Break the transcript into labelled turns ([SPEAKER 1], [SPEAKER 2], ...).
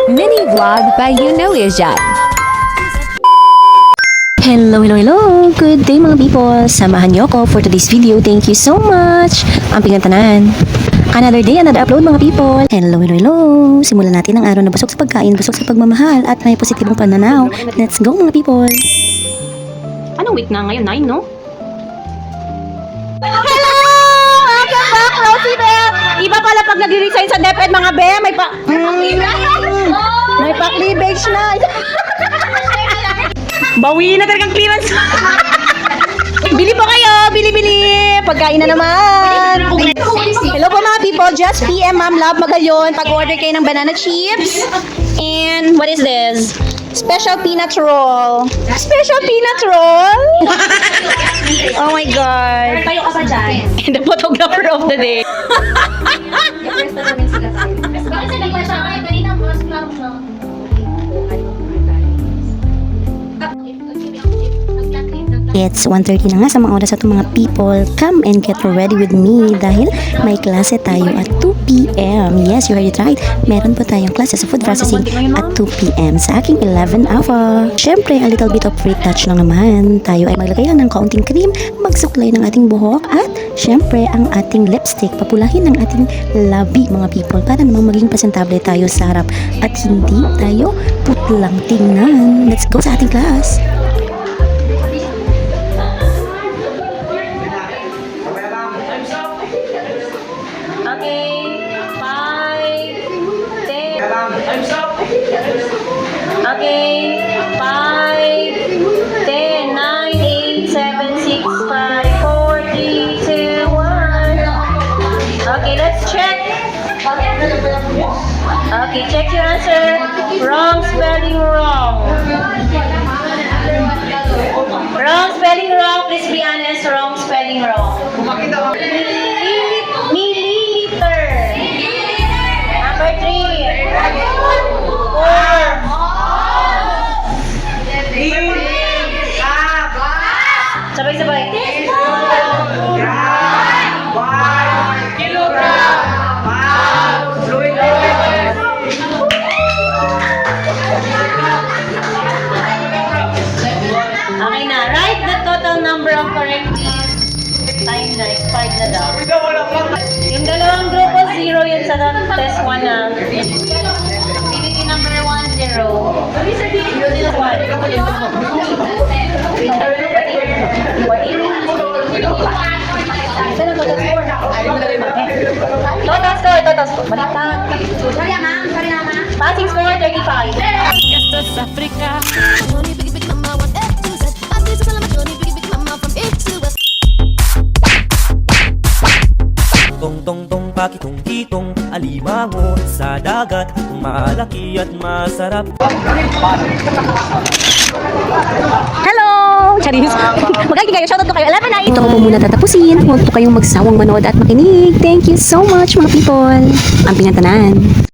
[SPEAKER 1] Mini vlog by Yuzhan.
[SPEAKER 2] Hello! Good day mga people! Samahan niyo ako for today's video. Thank you so much! Ang pingantanan. Another day, another upload mga people. Hello! Simulan natin ang araw na busog sa pagkain, busog sa pagmamahal, at may positibong pananaw. Let's go mga people!
[SPEAKER 3] Anong week na ngayon? 9, no?
[SPEAKER 2] Hello! Welcome back, Rosie Bell! Iba pala pag nag-resign sa DepEd mga be, may pa-cleavage na.
[SPEAKER 3] Bawi na talagang clearance.
[SPEAKER 2] Bili po kayo! Bili! Pagkain na naman! Hello po mga people! Just PM Ma'am Love Magayon. Pag-order kayo ng banana chips. And what is this? Special peanut roll. Special peanut roll? Oh my God!
[SPEAKER 3] Tayo ka pa dyan.
[SPEAKER 2] And the photographer of the day. It's 1:30 na nga sa mga oras at mga people. Come and get ready with me dahil may klase tayo at 2 p.m. Yes, you heard it right. Meron po tayong klase sa food processing at 2 p.m. sa aking 11 hour. Siyempre, a little bit of free touch lang naman. Tayo ay maglagay lang ng kaunting cream, magsuklay ng ating buhok at siyempre ang ating lipstick. Papulahin ng ating labi mga people para namang maging presentable tayo sa harap at hindi tayo putlang tingnan. Let's go sa ating class.
[SPEAKER 3] Okay, 5, 10, 9, 8, 7, 6, 5, 4, 3, 2, 1. Okay, let's check. Okay, check your answer. Wrong spelling wrong. Wrong spelling wrong. Please be honest. Wrong spelling wrong. Milliliter. Number 3. 4. Sabay-sabay. Okay na. Write the total number of correct time na. 5 na daw. Yung dalawang grupo, 0 yun sa test 1 na. Ability number 1, 0. Total score. Baliktad. Passing score, 35.
[SPEAKER 4] Tong pakitong titong alimango sa dagat, malaki at masarap.
[SPEAKER 2] Hello! Charis! Magkaki kayo, shoutout ko kayo. 11 na ito ko po muna tatapusin. Huwag po kayong magsawang manood at makinig. Thank you so much mga people. Ang pingantanan.